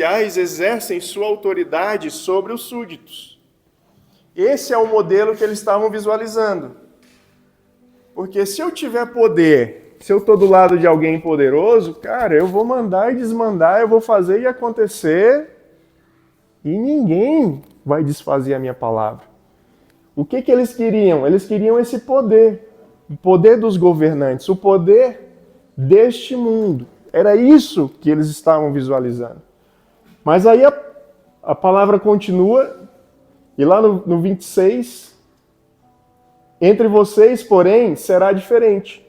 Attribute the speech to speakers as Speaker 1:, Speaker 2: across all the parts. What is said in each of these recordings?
Speaker 1: exercem sua autoridade sobre os súditos. Esse é o modelo que eles estavam visualizando. Porque se eu tiver poder, se eu estou do lado de alguém poderoso, cara, eu vou mandar e desmandar, eu vou fazer e acontecer, e ninguém vai desfazer a minha palavra. O que eles queriam? Eles queriam esse poder, o poder dos governantes, o poder deste mundo. Era isso que eles estavam visualizando. Mas aí a palavra continua, e lá no 26, entre vocês, porém, será diferente.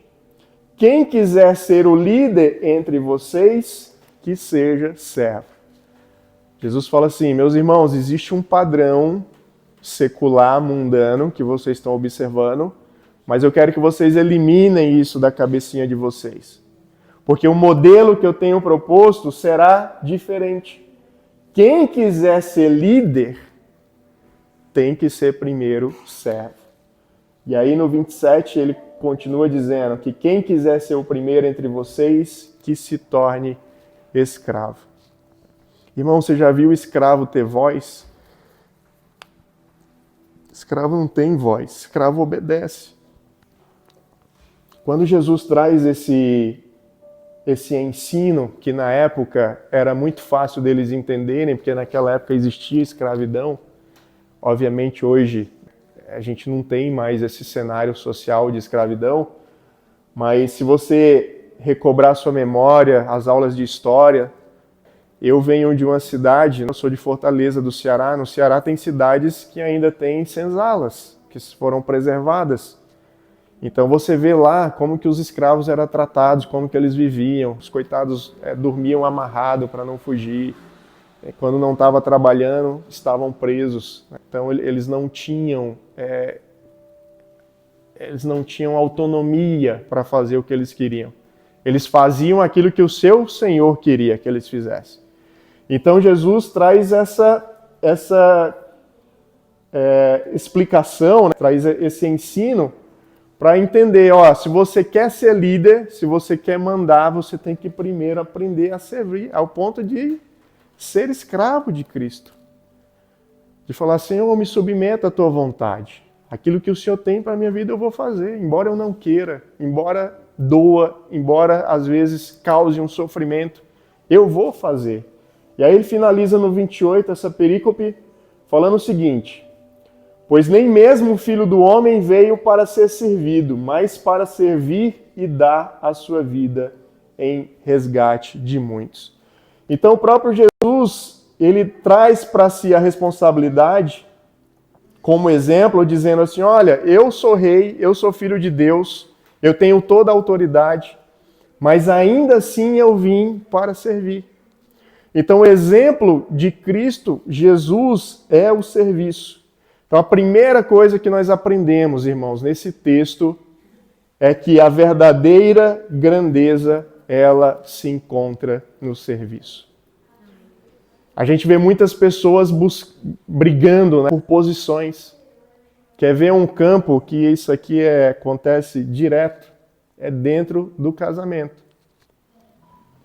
Speaker 1: Quem quiser ser o líder entre vocês, que seja servo. Jesus fala assim, meus irmãos, existe um padrão secular, mundano, que vocês estão observando, mas eu quero que vocês eliminem isso da cabecinha de vocês. Porque o modelo que eu tenho proposto será diferente. Quem quiser ser líder, tem que ser primeiro servo. E aí no 27 ele continua dizendo que quem quiser ser o primeiro entre vocês, que se torne escravo. Irmão, você já viu escravo ter voz? Escravo não tem voz, escravo obedece. Quando Jesus traz esse ensino, que na época era muito fácil deles entenderem, porque naquela época existia escravidão, obviamente hoje a gente não tem mais esse cenário social de escravidão, mas se você recobrar sua memória, as aulas de história, eu venho de uma cidade, eu sou de Fortaleza, do Ceará. No Ceará tem cidades que ainda têm senzalas, que foram preservadas. Então você vê lá como que os escravos eram tratados, como que eles viviam. Os coitados dormiam amarrados para não fugir. Quando não estava trabalhando, estavam presos. Então eles não tinham autonomia para fazer o que eles queriam. Eles faziam aquilo que o seu Senhor queria que eles fizessem. Então Jesus traz essa explicação, né? Traz esse ensino para entender, se você quer ser líder, se você quer mandar, você tem que primeiro aprender a servir, ao ponto de ser escravo de Cristo. De falar, Senhor, eu me submeto à tua vontade. Aquilo que o Senhor tem para a minha vida eu vou fazer, embora eu não queira, embora doa, embora às vezes cause um sofrimento, eu vou fazer. E aí ele finaliza no 28 essa perícope falando o seguinte: pois nem mesmo o Filho do Homem veio para ser servido, mas para servir e dar a sua vida em resgate de muitos. Então o próprio Jesus, ele traz para si a responsabilidade como exemplo, dizendo assim, olha, eu sou rei, eu sou filho de Deus, eu tenho toda a autoridade, mas ainda assim eu vim para servir. Então o exemplo de Cristo, Jesus, é o serviço. Então a primeira coisa que nós aprendemos, irmãos, nesse texto, é que a verdadeira grandeza, ela se encontra no serviço. A gente vê muitas pessoas brigando, né, por posições. Quer ver um campo que isso aqui acontece direto? É dentro do casamento.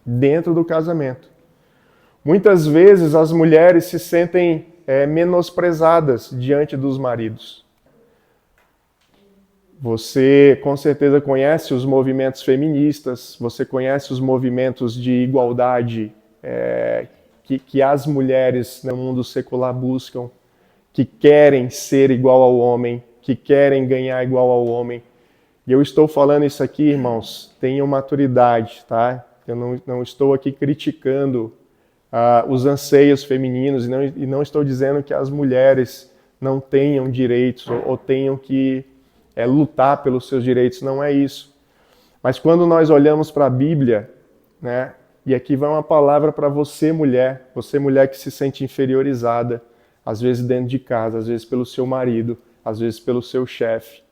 Speaker 1: Dentro do casamento. Muitas vezes as mulheres se sentem menosprezadas diante dos maridos. Você com certeza conhece os movimentos feministas, você conhece os movimentos de igualdade que as mulheres no mundo secular buscam, que querem ser igual ao homem, que querem ganhar igual ao homem. E eu estou falando isso aqui, irmãos, tenham maturidade, tá? Eu não estou aqui criticando os anseios femininos e não estou dizendo que as mulheres não tenham direitos ou tenham que lutar pelos seus direitos, não é isso. Mas quando nós olhamos para a Bíblia, né? E aqui vai uma palavra para você mulher que se sente inferiorizada, às vezes dentro de casa, às vezes pelo seu marido, às vezes pelo seu chefe.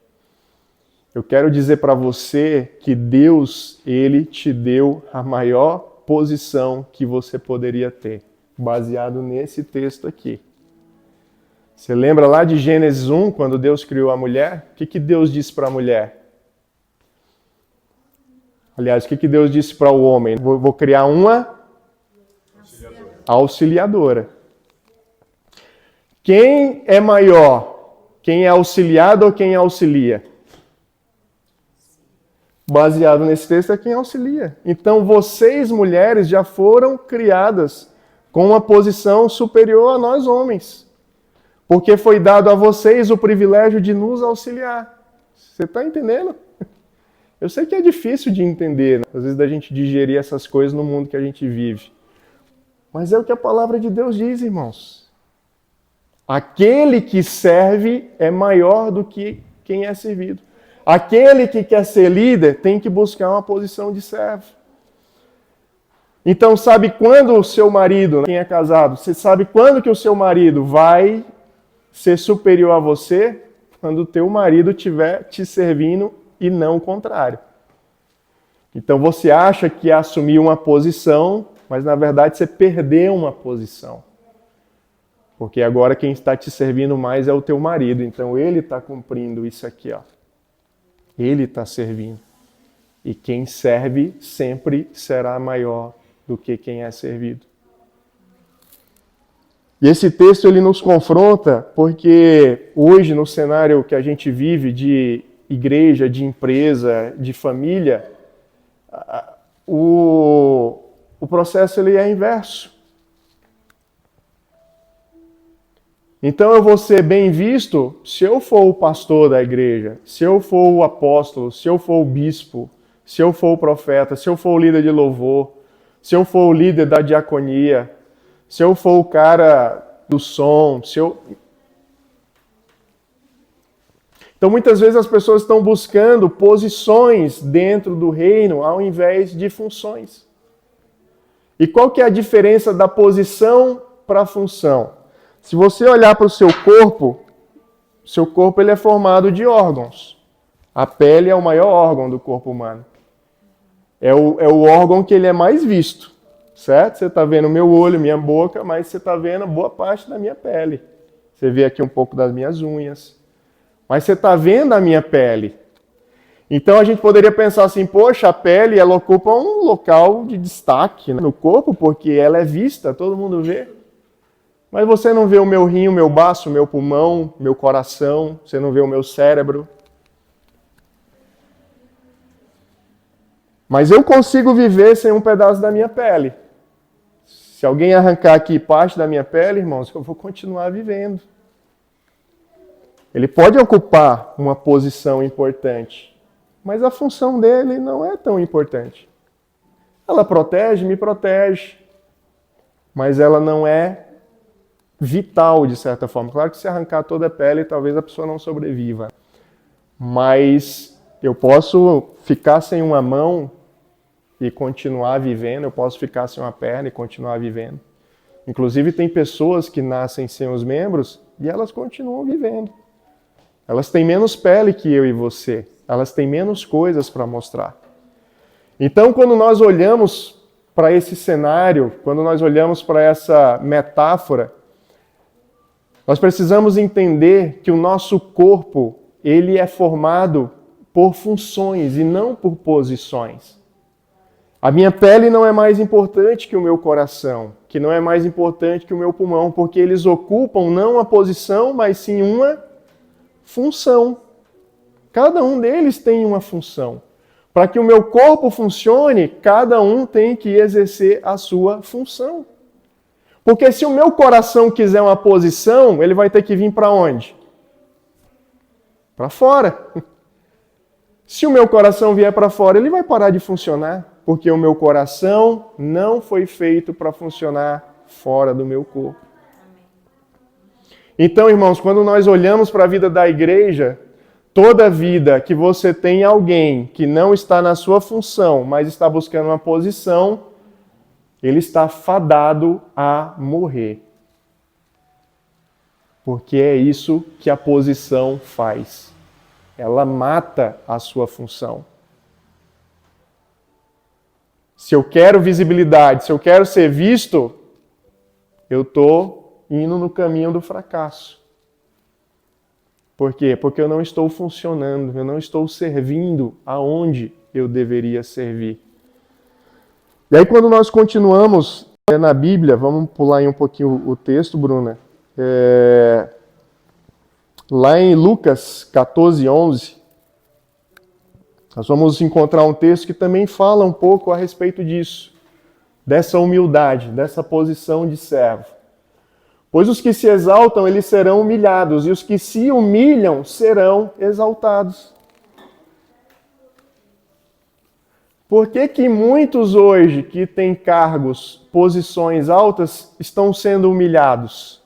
Speaker 1: Eu quero dizer para você que Deus, Ele te deu a maior posição que você poderia ter, baseado nesse texto aqui. Você lembra lá de Gênesis 1, quando Deus criou a mulher? O que Deus disse para a mulher? Aliás, o que Deus disse para o homem? Vou criar uma Auxiliadora. Quem é maior? Quem é auxiliado ou quem auxilia? Baseado nesse texto é quem auxilia. Então vocês, mulheres, já foram criadas com uma posição superior a nós homens. Porque foi dado a vocês o privilégio de nos auxiliar. Você está entendendo? Eu sei que é difícil de entender, né? Às vezes da gente digerir essas coisas no mundo que a gente vive. Mas é o que a palavra de Deus diz, irmãos. Aquele que serve é maior do que quem é servido. Aquele que quer ser líder tem que buscar uma posição de servo. Então, sabe quando o seu marido, quem é casado, você sabe quando que o seu marido vai ser superior a você? Quando o teu marido estiver te servindo e não o contrário. Então você acha que assumir uma posição, mas na verdade você perdeu uma posição. Porque agora quem está te servindo mais é o teu marido. Então ele está cumprindo isso aqui, ó. Ele está servindo. E quem serve sempre será maior do que quem é servido. E esse texto ele nos confronta porque hoje no cenário que a gente vive de igreja, de empresa, de família, o processo ele é inverso. Então eu vou ser bem visto se eu for o pastor da igreja, se eu for o apóstolo, se eu for o bispo, se eu for o profeta, se eu for o líder de louvor, se eu for o líder da diaconia, se eu for o cara do som, Então muitas vezes as pessoas estão buscando posições dentro do reino ao invés de funções. E qual que é a diferença da posição para a função? Se você olhar para o seu corpo ele é formado de órgãos. A pele é o maior órgão do corpo humano. É o órgão que ele é mais visto, certo? Você está vendo meu olho, minha boca, mas você está vendo boa parte da minha pele. Você vê aqui um pouco das minhas unhas. Mas você está vendo a minha pele. Então a gente poderia pensar assim, poxa, a pele ela ocupa um local de destaque, né, no corpo, porque ela é vista, todo mundo vê. Mas você não vê o meu rim, o meu baço, o meu pulmão, meu coração, você não vê o meu cérebro. Mas eu consigo viver sem um pedaço da minha pele. Se alguém arrancar aqui parte da minha pele, irmãos, eu vou continuar vivendo. Ele pode ocupar uma posição importante, mas a função dele não é tão importante. Ela protege, me protege, mas ela não é vital, de certa forma. Claro que se arrancar toda a pele, talvez a pessoa não sobreviva. Mas eu posso ficar sem uma mão e continuar vivendo, eu posso ficar sem uma perna e continuar vivendo. Inclusive tem pessoas que nascem sem os membros e elas continuam vivendo. Elas têm menos pele que eu e você. Elas têm menos coisas para mostrar. Então, quando nós olhamos para esse cenário, quando nós olhamos para essa metáfora, nós precisamos entender que o nosso corpo, ele é formado por funções e não por posições. A minha pele não é mais importante que o meu coração, que não é mais importante que o meu pulmão, porque eles ocupam não uma posição, mas sim uma função. Cada um deles tem uma função. Para que o meu corpo funcione, cada um tem que exercer a sua função. Porque se o meu coração quiser uma posição, ele vai ter que vir para onde? Para fora. Se o meu coração vier para fora, ele vai parar de funcionar, porque o meu coração não foi feito para funcionar fora do meu corpo. Então, irmãos, quando nós olhamos para a vida da igreja, toda vida que você tem alguém que não está na sua função, mas está buscando uma posição, ele está fadado a morrer. Porque é isso que a posição faz. Ela mata a sua função. Se eu quero visibilidade, se eu quero ser visto, eu estou indo no caminho do fracasso. Por quê? Porque eu não estou funcionando, eu não estou servindo aonde eu deveria servir. E aí quando nós continuamos na Bíblia, vamos pular aí um pouquinho o texto, Bruna. Lá em Lucas 14:11, nós vamos encontrar um texto que também fala um pouco a respeito disso, dessa humildade, dessa posição de servo. Pois os que se exaltam, eles serão humilhados, e os que se humilham serão exaltados. Por que que muitos hoje que têm cargos, posições altas, estão sendo humilhados?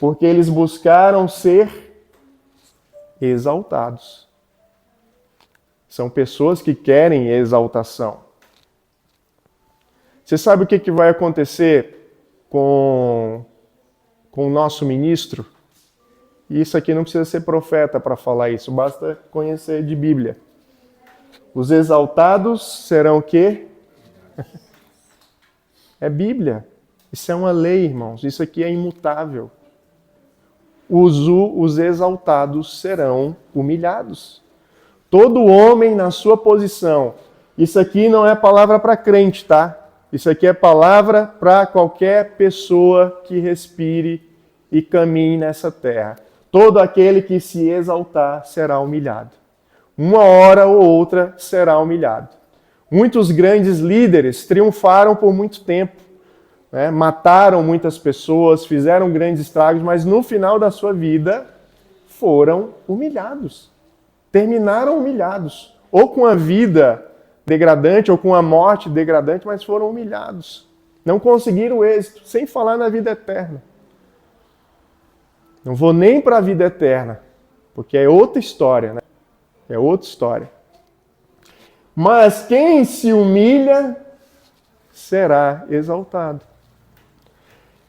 Speaker 1: Porque eles buscaram ser exaltados. São pessoas que querem exaltação. Você sabe o que vai acontecer com o nosso ministro? E isso aqui não precisa ser profeta para falar isso, basta conhecer de Bíblia. Os exaltados serão o quê? É Bíblia. Isso é uma lei, irmãos. Isso aqui é imutável. Os exaltados serão humilhados. Todo homem na sua posição. Isso aqui não é palavra para crente, tá? Isso aqui é palavra para qualquer pessoa que respire e caminhe nessa terra. Todo aquele que se exaltar será humilhado. Uma hora ou outra será humilhado. Muitos grandes líderes triunfaram por muito tempo, né? Mataram muitas pessoas, fizeram grandes estragos, mas no final da sua vida foram humilhados. Terminaram humilhados. Ou com a vida degradante, ou com a morte degradante, mas foram humilhados. Não conseguiram êxito, sem falar na vida eterna. Não vou nem para a vida eterna, porque é outra história, né? É outra história. Mas quem se humilha será exaltado.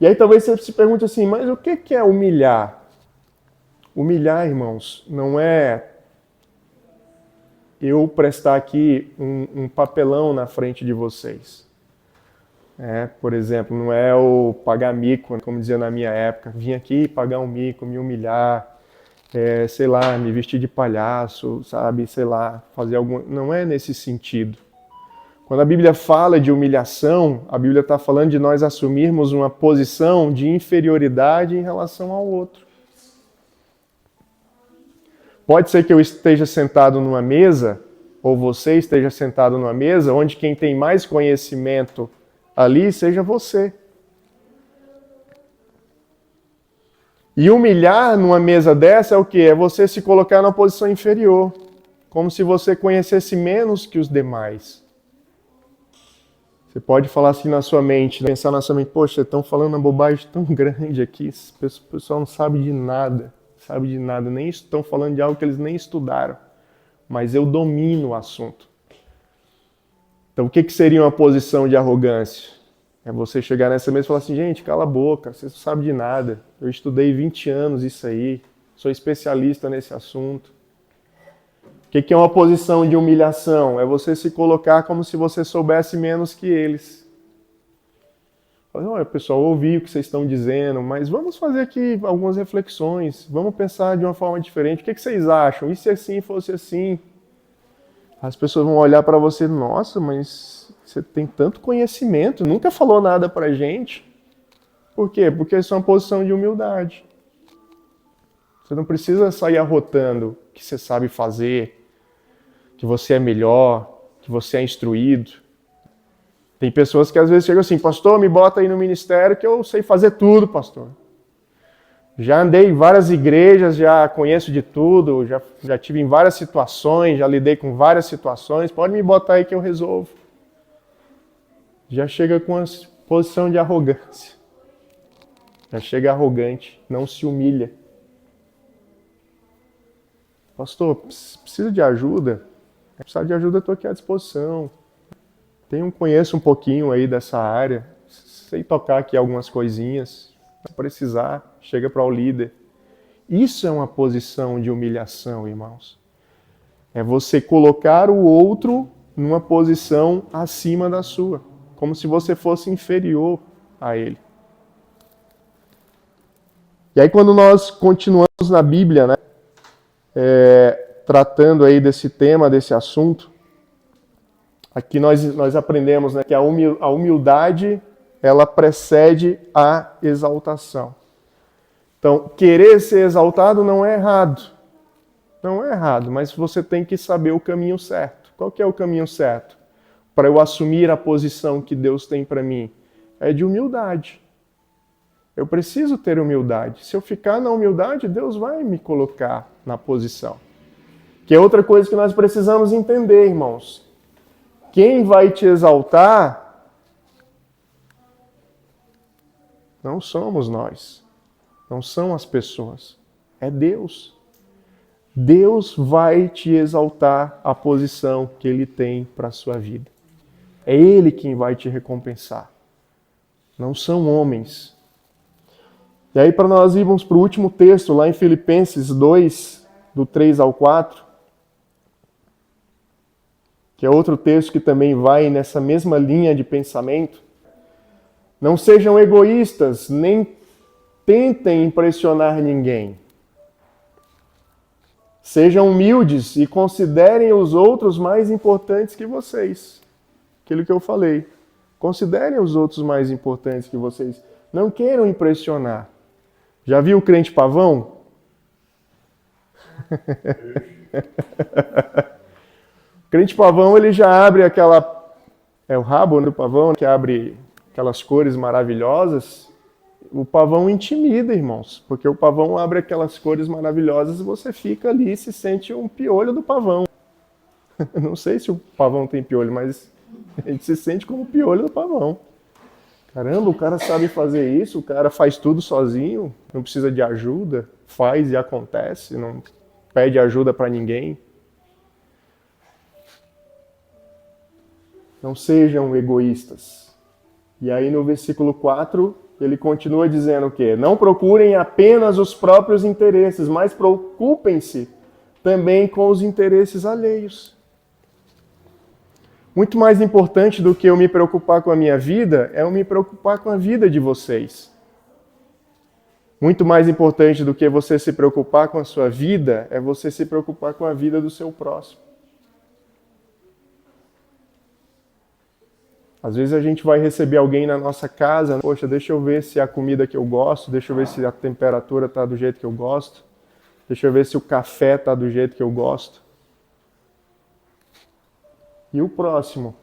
Speaker 1: E aí talvez você se pergunte assim, mas o que é humilhar? Humilhar, irmãos, não é eu prestar aqui um papelão na frente de vocês. Por exemplo, não é o pagar mico, como dizia na minha época, vim aqui pagar um mico, me humilhar, sei lá, me vestir de palhaço, sabe, sei lá, fazer algum... Não é nesse sentido. Quando a Bíblia fala de humilhação, a Bíblia está falando de nós assumirmos uma posição de inferioridade em relação ao outro. Pode ser que eu esteja sentado numa mesa, ou você esteja sentado numa mesa, onde quem tem mais conhecimento ali seja você. E humilhar numa mesa dessa é o quê? É você se colocar numa posição inferior, como se você conhecesse menos que os demais. Você pode falar assim na sua mente, pensar na sua mente, poxa, estão falando uma bobagem tão grande aqui, o pessoal não sabe de nada, nem estão falando de algo que eles nem estudaram, mas eu domino o assunto. Então o que seria uma posição de arrogância? É você chegar nessa mesa e falar assim, gente, cala a boca, vocês não sabem de nada, eu estudei 20 anos isso aí, sou especialista nesse assunto. O que é uma posição de humilhação? É você se colocar como se você soubesse menos que eles. Olha, pessoal, eu ouvi o que vocês estão dizendo, mas vamos fazer aqui algumas reflexões, vamos pensar de uma forma diferente. O que vocês acham? E se assim fosse assim? As pessoas vão olhar para você, nossa, mas você tem tanto conhecimento, nunca falou nada pra gente. Por quê? Porque isso é uma posição de humildade. Você não precisa sair arrotando o que você sabe fazer, que você é melhor, que você é instruído. Tem pessoas que às vezes chegam assim, pastor, me bota aí no ministério que eu sei fazer tudo, pastor. Já andei em várias igrejas, já conheço de tudo, já tive em várias situações, já lidei com várias situações, pode me botar aí que eu resolvo. Já chega com uma posição de arrogância. Já chega arrogante, não se humilha. Pastor, precisa de ajuda? Se precisar de ajuda, eu estou aqui à disposição. Conheço um pouquinho aí dessa área, sei tocar aqui algumas coisinhas. Se precisar, chega para o líder. Isso é uma posição de humilhação, irmãos. É você colocar o outro numa posição acima da sua, como se você fosse inferior a ele. E aí quando nós continuamos na Bíblia, né, tratando aí desse tema, desse assunto, Aqui nós aprendemos, né, que a humildade, ela precede a exaltação. Então, querer ser exaltado não é errado. Não é errado, mas você tem que saber o caminho certo. Qual que é o caminho certo? Para eu assumir a posição que Deus tem para mim? É de humildade. Eu preciso ter humildade. Se eu ficar na humildade, Deus vai me colocar na posição. Que é outra coisa que nós precisamos entender, irmãos. Quem vai te exaltar não somos nós. Não são as pessoas. É Deus. Deus vai te exaltar a posição que Ele tem para a sua vida. É Ele quem vai te recompensar. Não são homens. E aí, para nós irmos para o último texto, lá em Filipenses 2, do 3 ao 4, que é outro texto que também vai nessa mesma linha de pensamento. Não sejam egoístas, nem tentem impressionar ninguém. Sejam humildes e considerem os outros mais importantes que vocês. Aquilo que eu falei. Considerem os outros mais importantes que vocês. Não queiram impressionar. Já viu o crente pavão? O crente pavão, ele já abre aquela... É o rabo do pavão, que abre aquelas cores maravilhosas. O pavão intimida, irmãos. Porque o pavão abre aquelas cores maravilhosas e você fica ali e se sente um piolho do pavão. Não sei se o pavão tem piolho, mas a gente se sente como o piolho do pavão. Caramba, o cara sabe fazer isso, o cara faz tudo sozinho, não precisa de ajuda, faz e acontece, não pede ajuda para ninguém. Não sejam egoístas. E aí no versículo 4, ele continua dizendo o quê? Não procurem apenas os próprios interesses, mas preocupem-se também com os interesses alheios. Muito mais importante do que eu me preocupar com a minha vida, é eu me preocupar com a vida de vocês. Muito mais importante do que você se preocupar com a sua vida, é você se preocupar com a vida do seu próximo. Às vezes a gente vai receber alguém na nossa casa, poxa, deixa eu ver se a comida que eu gosto, deixa eu ver se a temperatura está do jeito que eu gosto, deixa eu ver se o café está do jeito que eu gosto. E o próximo?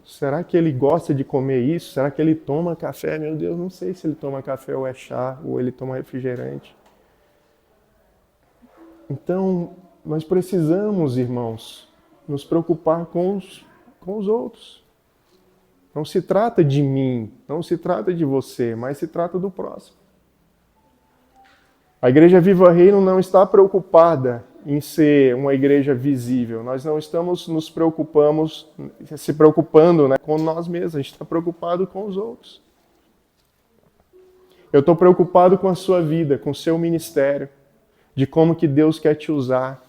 Speaker 1: Será que ele gosta de comer isso? Será que ele toma café? Meu Deus, não sei se ele toma café ou é chá, ou ele toma refrigerante. Então, nós precisamos, irmãos, nos preocupar com os outros. Não se trata de mim, não se trata de você, mas se trata do próximo. A Igreja Viva Reino não está preocupada em ser uma igreja visível. Nós não estamos se preocupando, né, com nós mesmos, a gente está preocupado com os outros. Eu estou preocupado com a sua vida, com o seu ministério, de como que Deus quer te usar,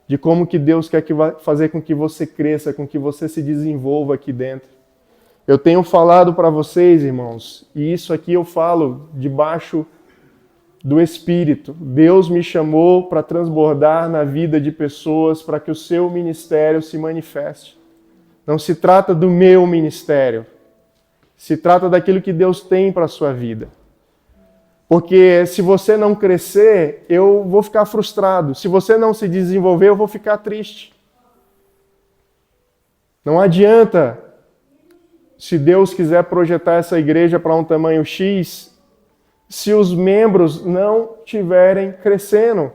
Speaker 1: de como que Deus quer fazer com que você cresça, com que você se desenvolva aqui dentro. Eu tenho falado para vocês, irmãos, e isso aqui eu falo debaixo do Espírito. Deus me chamou para transbordar na vida de pessoas para que o seu ministério se manifeste. Não se trata do meu ministério. Se trata daquilo que Deus tem para a sua vida. Porque se você não crescer, eu vou ficar frustrado. Se você não se desenvolver, eu vou ficar triste. Não adianta, se Deus quiser projetar essa igreja para um tamanho X, se os membros não estiverem crescendo.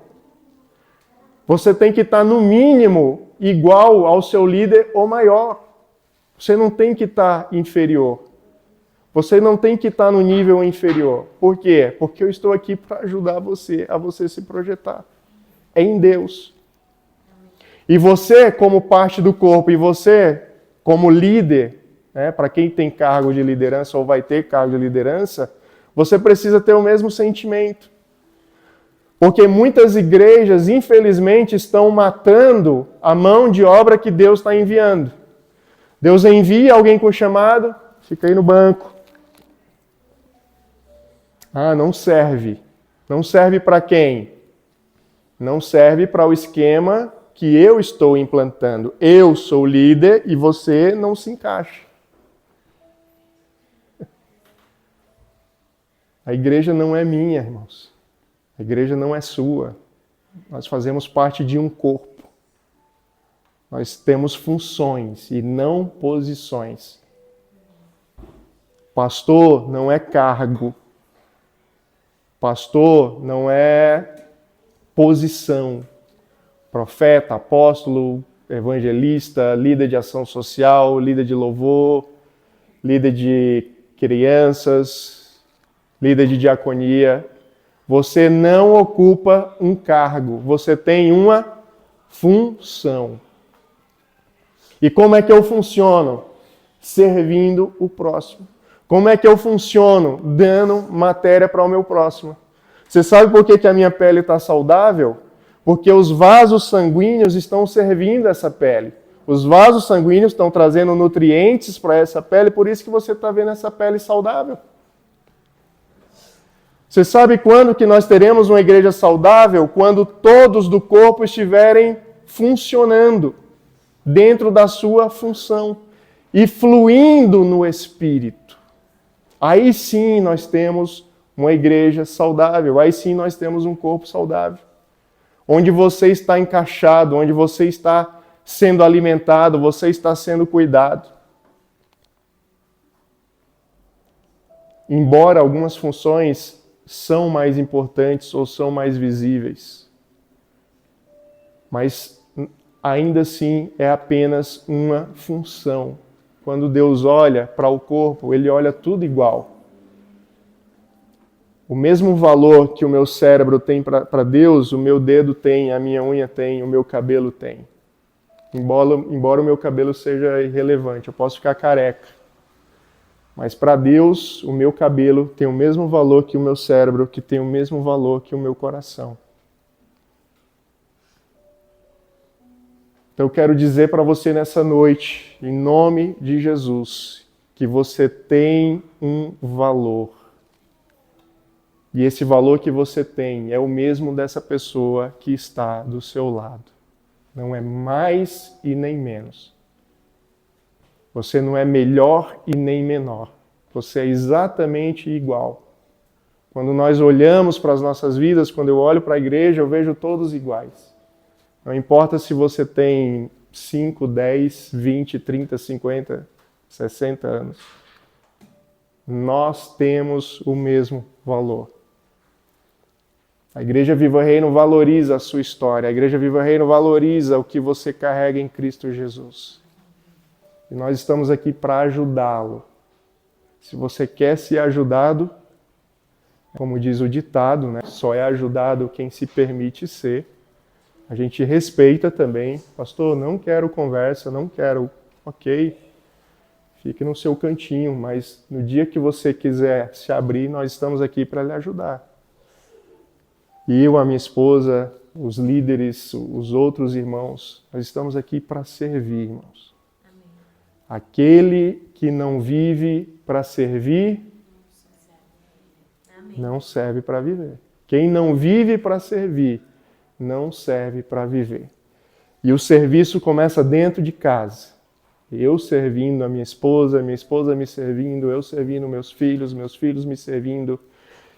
Speaker 1: Você tem que estar, no mínimo, igual ao seu líder ou maior. Você não tem que estar inferior. Você não tem que estar no nível inferior. Por quê? Porque eu estou aqui para ajudar você a você se projetar. É em Deus. E você, como parte do corpo, e você, como líder, né, para quem tem cargo de liderança ou vai ter cargo de liderança, você precisa ter o mesmo sentimento. Porque muitas igrejas, infelizmente, estão matando a mão de obra que Deus está enviando. Deus envia alguém com chamado, fica aí no banco. Ah, não serve. Não serve para quem? Não serve para o esquema que eu estou implantando. Eu sou o líder e você não se encaixa. A igreja não é minha, irmãos. A igreja não é sua. Nós fazemos parte de um corpo. Nós temos funções e não posições. Pastor não é cargo. Pastor não é posição. Profeta, apóstolo, evangelista, líder de ação social, líder de louvor, líder de crianças, líder de diaconia. Você não ocupa um cargo, você tem uma função. E como é que eu funciono? Servindo o próximo. Como é que eu funciono? Dando matéria para o meu próximo. Você sabe por que a minha pele está saudável? Porque os vasos sanguíneos estão servindo essa pele. Os vasos sanguíneos estão trazendo nutrientes para essa pele, por isso que você está vendo essa pele saudável. Você sabe quando que nós teremos uma igreja saudável? Quando todos do corpo estiverem funcionando dentro da sua função e fluindo no Espírito. Aí sim nós temos uma igreja saudável, aí sim nós temos um corpo saudável. Onde você está encaixado, onde você está sendo alimentado, você está sendo cuidado. Embora algumas funções são mais importantes ou são mais visíveis, mas ainda assim é apenas uma função. Quando Deus olha para o corpo, Ele olha tudo igual. O mesmo valor que o meu cérebro tem para Deus, o meu dedo tem, a minha unha tem, o meu cabelo tem. Embora o meu cabelo seja irrelevante, eu posso ficar careca. Mas para Deus, o meu cabelo tem o mesmo valor que o meu cérebro, que tem o mesmo valor que o meu coração. Então eu quero dizer para você nessa noite, em nome de Jesus, que você tem um valor. E esse valor que você tem é o mesmo dessa pessoa que está do seu lado. Não é mais e nem menos. Você não é melhor e nem menor. Você é exatamente igual. Quando nós olhamos para as nossas vidas, quando eu olho para a igreja, eu vejo todos iguais. Não importa se você tem 5, 10, 20, 30, 50, 60 anos. Nós temos o mesmo valor. A Igreja Viva Reino valoriza a sua história. A Igreja Viva Reino valoriza o que você carrega em Cristo Jesus. E nós estamos aqui para ajudá-lo. Se você quer ser ajudado, como diz o ditado, né? Só é ajudado quem se permite ser. A gente respeita também. Pastor, não quero conversa, não quero. Ok, fique no seu cantinho, mas no dia que você quiser se abrir, nós estamos aqui para lhe ajudar. E eu, a minha esposa, os líderes, os outros irmãos, nós estamos aqui para servir, irmãos. Amém. Aquele que não vive para servir, amém, não serve para viver. Quem não vive para servir, não serve para viver. E o serviço começa dentro de casa. Eu servindo a minha esposa me servindo, eu servindo meus filhos me servindo,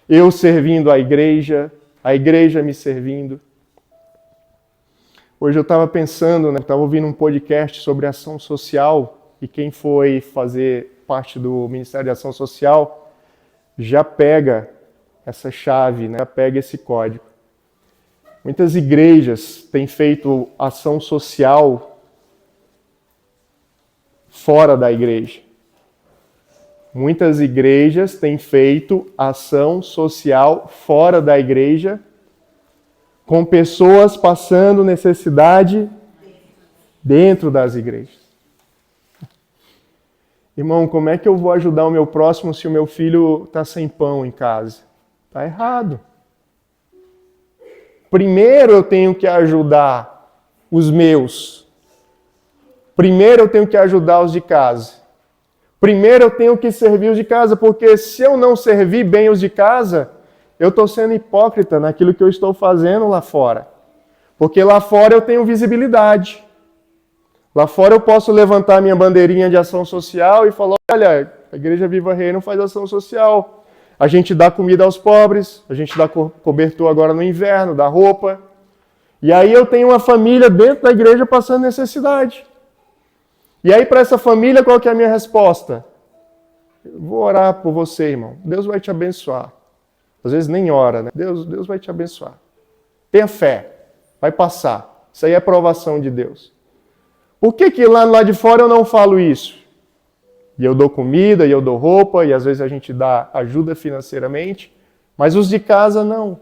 Speaker 1: eu servindo a igreja me servindo. Hoje eu estava pensando, estava ouvindo um podcast sobre ação social, e quem foi fazer parte do Ministério de Ação Social já pega essa chave, já pega esse código. Muitas igrejas têm feito ação social fora da igreja. Muitas igrejas têm feito ação social fora da igreja, com pessoas passando necessidade dentro das igrejas. Irmão, como é que eu vou ajudar o meu próximo se o meu filho está sem pão em casa? Está errado. Primeiro eu tenho que ajudar os meus. Primeiro eu tenho que ajudar os de casa. Primeiro eu tenho que servir os de casa, porque se eu não servir bem os de casa, eu estou sendo hipócrita naquilo que eu estou fazendo lá fora. Porque lá fora eu tenho visibilidade. Lá fora eu posso levantar minha bandeirinha de ação social e falar, olha, a Igreja Viva Reino faz ação social. A gente dá comida aos pobres, a gente dá cobertor agora no inverno, dá roupa. E aí eu tenho uma família dentro da igreja passando necessidade. E aí para essa família, qual que é a minha resposta? Eu vou orar por você, irmão. Deus vai te abençoar. Às vezes nem ora, né? Deus vai te abençoar. Tenha fé. Vai passar. Isso aí é aprovação de Deus. Por que lá de fora eu não falo isso? E eu dou comida, e eu dou roupa, e às vezes a gente dá ajuda financeiramente, mas os de casa não.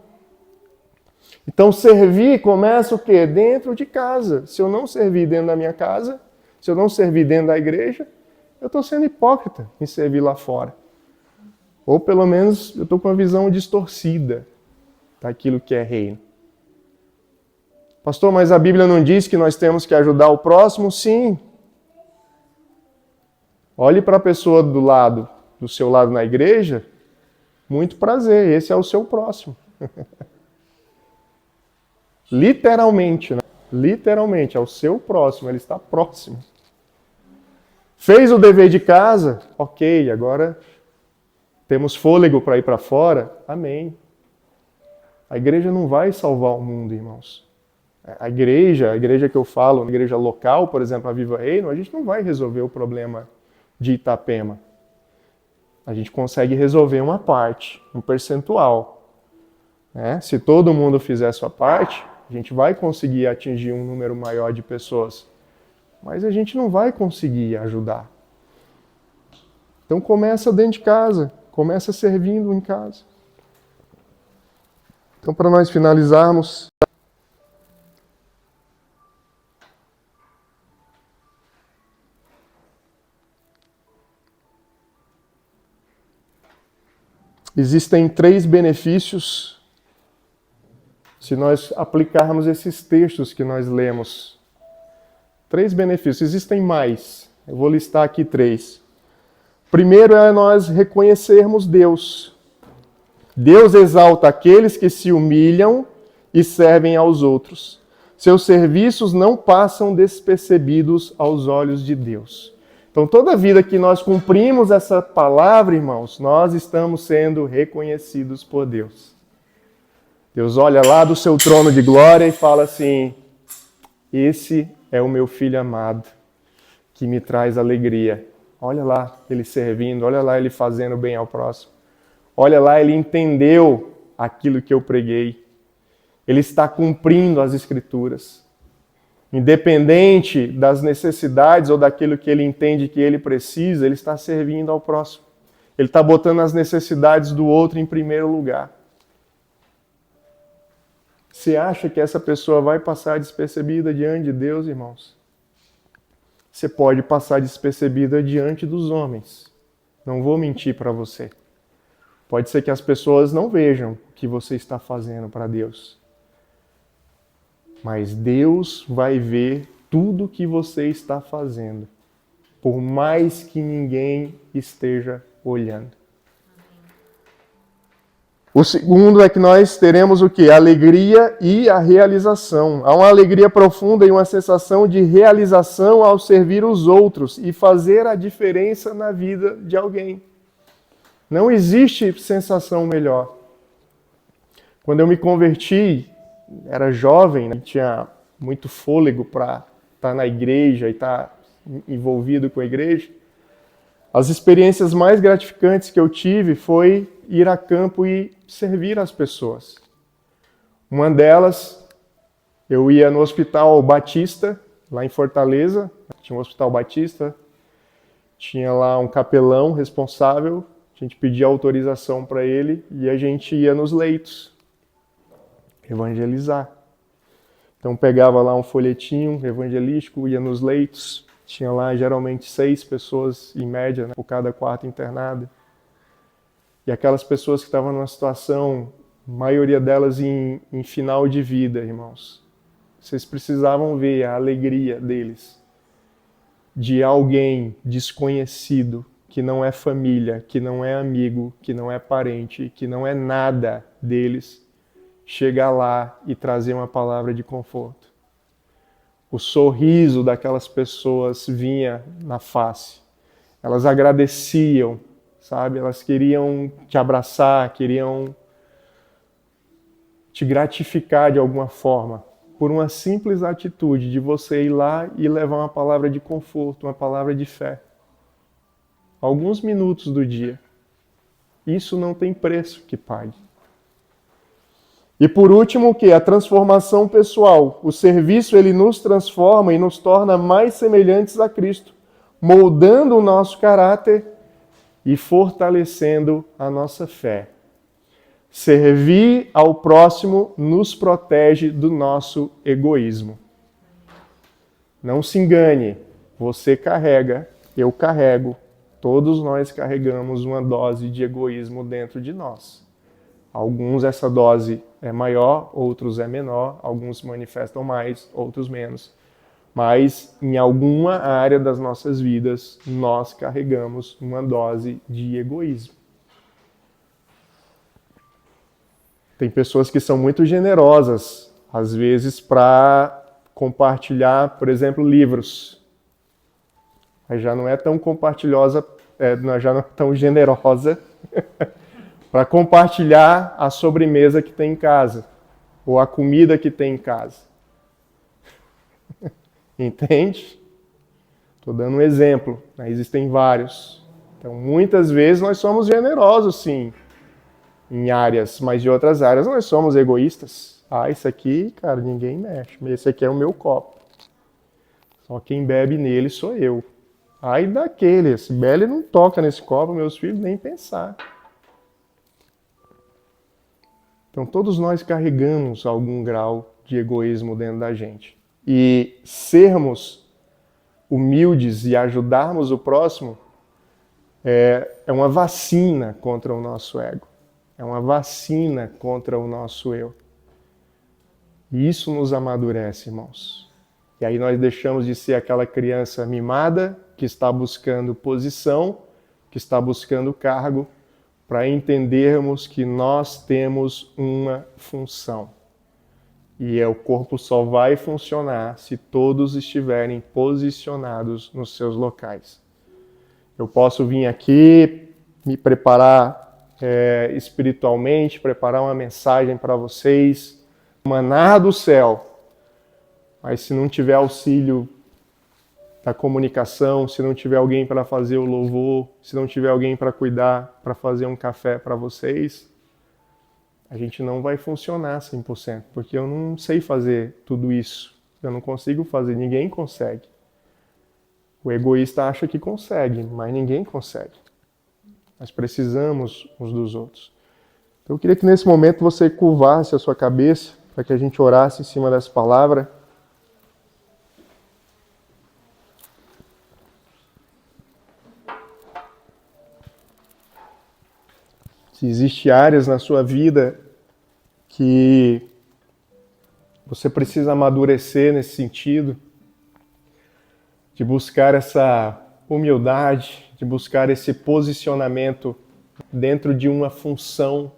Speaker 1: Então servir começa o quê? Dentro de casa. Se eu não servir dentro da minha casa, se eu não servir dentro da igreja, eu estou sendo hipócrita em servir lá fora. Ou pelo menos eu estou com uma visão distorcida daquilo que é reino. Pastor, mas a Bíblia não diz que nós temos que ajudar o próximo? Sim. Olhe para a pessoa do seu lado na igreja, muito prazer, esse é o seu próximo. Literalmente, né? Literalmente, é o seu próximo, ele está próximo. Fez o dever de casa? Ok, agora temos fôlego para ir para fora? Amém. A igreja não vai salvar o mundo, irmãos. A igreja que eu falo, a igreja local, por exemplo, a Viva Reino, a gente não vai resolver o problema de Itapema. A gente consegue resolver uma parte, um percentual. Né? Se todo mundo fizer a sua parte, a gente vai conseguir atingir um número maior de pessoas. Mas a gente não vai conseguir ajudar. Então começa dentro de casa, começa servindo em casa. Então para nós finalizarmos, existem 3 benefícios se nós aplicarmos esses textos que nós lemos. 3 benefícios, existem mais. Eu vou listar aqui 3. Primeiro é nós reconhecermos Deus. Deus exalta aqueles que se humilham e servem aos outros. Seus serviços não passam despercebidos aos olhos de Deus. Então, toda vida que nós cumprimos essa palavra, irmãos, nós estamos sendo reconhecidos por Deus. Deus olha lá do seu trono de glória e fala assim, esse é o meu filho amado, que me traz alegria. Olha lá ele servindo, olha lá ele fazendo bem ao próximo. Olha lá, ele entendeu aquilo que eu preguei. Ele está cumprindo as Escrituras. Independente das necessidades ou daquilo que ele entende que ele precisa, ele está servindo ao próximo. Ele está botando as necessidades do outro em primeiro lugar. Você acha que essa pessoa vai passar despercebida diante de Deus, irmãos? Você pode passar despercebida diante dos homens. Não vou mentir para você. Pode ser que as pessoas não vejam o que você está fazendo para Deus. Mas Deus vai ver tudo o que você está fazendo, por mais que ninguém esteja olhando. O segundo é que nós teremos o quê? A alegria e a realização. Há uma alegria profunda e uma sensação de realização ao servir os outros e fazer a diferença na vida de alguém. Não existe sensação melhor. Quando eu me converti, era jovem, né? Tinha muito fôlego para estar na igreja e estar envolvido com a igreja. As experiências mais gratificantes que eu tive foi ir a campo e servir as pessoas. Uma delas, eu ia no Hospital Batista, lá em Fortaleza. Tinha um Hospital Batista, tinha lá um capelão responsável. A gente pedia autorização para ele e a gente ia nos leitos evangelizar. Então pegava lá um folhetinho evangelístico, ia nos leitos. Tinha lá geralmente 6 pessoas em média, né, por cada quarto internado. E aquelas pessoas que estavam numa situação, maioria delas em final de vida, irmãos. Vocês precisavam ver a alegria deles. De alguém desconhecido, que não é família, que não é amigo, que não é parente, que não é nada deles, chegar lá e trazer uma palavra de conforto. O sorriso daquelas pessoas vinha na face. Elas agradeciam, sabe? Elas queriam te abraçar, queriam te gratificar de alguma forma, por uma simples atitude de você ir lá e levar uma palavra de conforto, uma palavra de fé. Alguns minutos do dia. Isso não tem preço que pague. E por último, o que? A transformação pessoal. O serviço, ele nos transforma e nos torna mais semelhantes a Cristo, moldando o nosso caráter e fortalecendo a nossa fé. Servir ao próximo nos protege do nosso egoísmo. Não se engane, você carrega, eu carrego, todos nós carregamos uma dose de egoísmo dentro de nós. Alguns essa dose é maior, outros é menor, alguns manifestam mais, outros menos. Mas em alguma área das nossas vidas, nós carregamos uma dose de egoísmo. Tem pessoas que são muito generosas, às vezes, para compartilhar, por exemplo, livros. Aí já não é tão compartilhosa, já não é tão generosa para compartilhar a sobremesa que tem em casa, ou a comida que tem em casa. Entende? Estou dando um exemplo, né? Existem vários. Então, muitas vezes nós somos generosos, sim, em áreas, mas de outras áreas nós somos egoístas. Ah, isso aqui, cara, ninguém mexe. Esse aqui é o meu copo. Só quem bebe nele sou eu. Ai daquele, esse Belle não toca nesse copo, meus filhos nem pensar. Então todos nós carregamos algum grau de egoísmo dentro da gente. E sermos humildes e ajudarmos o próximo é uma vacina contra o nosso ego. É uma vacina contra o nosso eu. E isso nos amadurece, irmãos. E aí nós deixamos de ser aquela criança mimada que está buscando posição, que está buscando cargo, para entendermos que nós temos uma função. E o corpo só vai funcionar se todos estiverem posicionados nos seus locais. Eu posso vir aqui, me preparar espiritualmente, preparar uma mensagem para vocês, maná do céu, mas se não tiver auxílio da comunicação, se não tiver alguém para fazer o louvor, se não tiver alguém para cuidar, para fazer um café para vocês, a gente não vai funcionar 100%, porque eu não sei fazer tudo isso. Eu não consigo fazer, ninguém consegue. O egoísta acha que consegue, mas ninguém consegue. Nós precisamos uns dos outros. Então eu queria que nesse momento você curvasse a sua cabeça, para que a gente orasse em cima dessa palavra. Se existem áreas na sua vida que você precisa amadurecer nesse sentido, de buscar essa humildade, de buscar esse posicionamento dentro de uma função,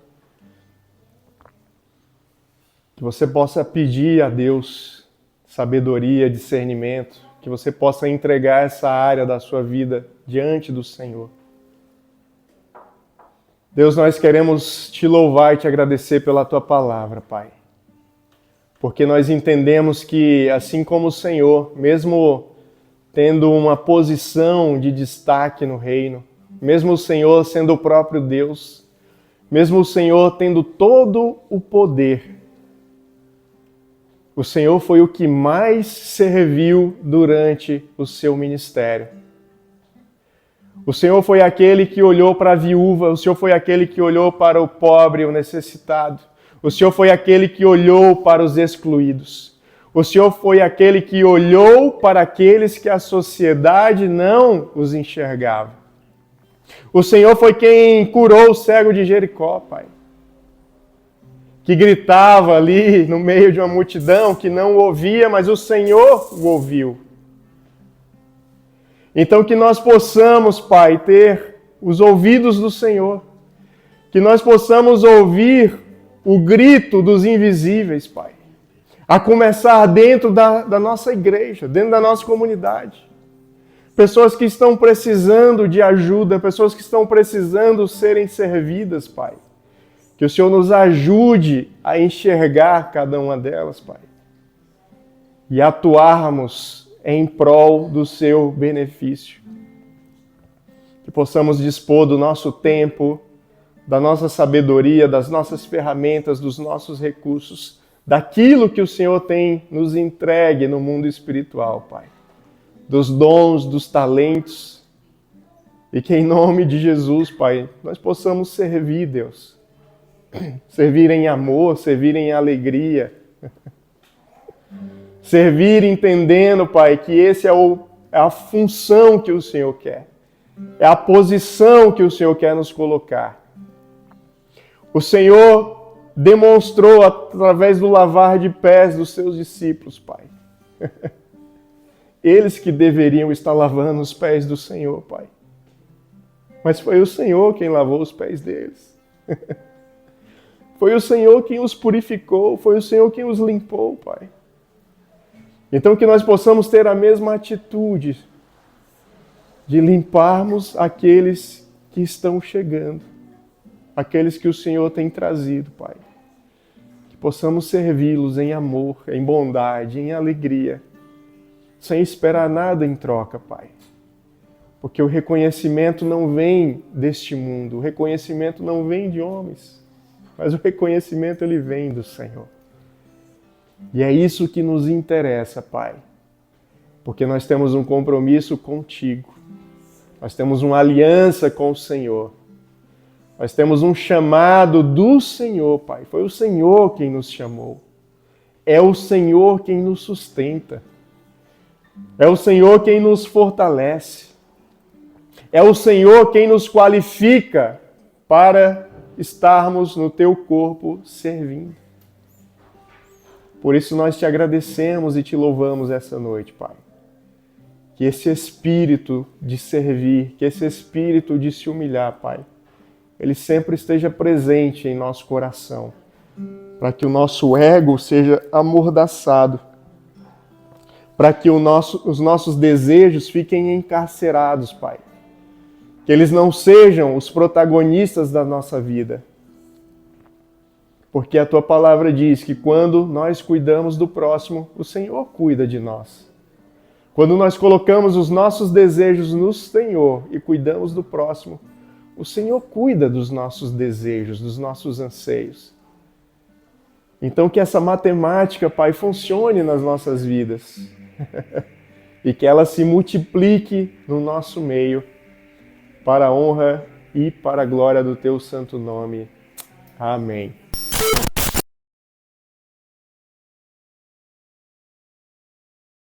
Speaker 1: que você possa pedir a Deus sabedoria, discernimento, que você possa entregar essa área da sua vida diante do Senhor. Deus, nós queremos te louvar e te agradecer pela tua palavra, Pai. Porque nós entendemos que, assim como o Senhor, mesmo tendo uma posição de destaque no reino, mesmo o Senhor sendo o próprio Deus, mesmo o Senhor tendo todo o poder, o Senhor foi o que mais serviu durante o seu ministério. O Senhor foi aquele que olhou para a viúva, o Senhor foi aquele que olhou para o pobre, o necessitado. O Senhor foi aquele que olhou para os excluídos. O Senhor foi aquele que olhou para aqueles que a sociedade não os enxergava. O Senhor foi quem curou o cego de Jericó, Pai. Que gritava ali no meio de uma multidão que não o ouvia, mas o Senhor o ouviu. Então que nós possamos, Pai, ter os ouvidos do Senhor. Que nós possamos ouvir o grito dos invisíveis, Pai. A começar dentro da nossa igreja, dentro da nossa comunidade. Pessoas que estão precisando de ajuda, pessoas que estão precisando serem servidas, Pai. Que o Senhor nos ajude a enxergar cada uma delas, Pai. E atuarmos em prol do seu benefício. Que possamos dispor do nosso tempo, da nossa sabedoria, das nossas ferramentas, dos nossos recursos, daquilo que o Senhor tem nos entregue no mundo espiritual, Pai. Dos dons, dos talentos. E que em nome de Jesus, Pai, nós possamos servir, Deus. Servir em amor, servir em alegria. Servir entendendo, Pai, que esse é a função que o Senhor quer. É a posição que o Senhor quer nos colocar. O Senhor demonstrou através do lavar de pés dos seus discípulos, Pai. Eles que deveriam estar lavando os pés do Senhor, Pai. Mas foi o Senhor quem lavou os pés deles. Foi o Senhor quem os purificou, foi o Senhor quem os limpou, Pai. Então que nós possamos ter a mesma atitude de limparmos aqueles que estão chegando, aqueles que o Senhor tem trazido, Pai. Que possamos servi-los em amor, em bondade, em alegria, sem esperar nada em troca, Pai. Porque o reconhecimento não vem deste mundo, o reconhecimento não vem de homens, mas o reconhecimento ele vem do Senhor. E é isso que nos interessa, Pai, porque nós temos um compromisso contigo, nós temos uma aliança com o Senhor, nós temos um chamado do Senhor, Pai. Foi o Senhor quem nos chamou, é o Senhor quem nos sustenta, é o Senhor quem nos fortalece, é o Senhor quem nos qualifica para estarmos no teu corpo servindo. Por isso nós te agradecemos e te louvamos essa noite, Pai. Que esse espírito de servir, que esse espírito de se humilhar, Pai, ele sempre esteja presente em nosso coração, para que o nosso ego seja amordaçado, para que os nossos desejos fiquem encarcerados, Pai. Que eles não sejam os protagonistas da nossa vida. Porque a tua palavra diz que quando nós cuidamos do próximo, o Senhor cuida de nós. Quando nós colocamos os nossos desejos no Senhor e cuidamos do próximo, o Senhor cuida dos nossos desejos, dos nossos anseios. Então que essa matemática, Pai, funcione nas nossas vidas. E que ela se multiplique no nosso meio, para a honra e para a glória do teu santo nome. Amém.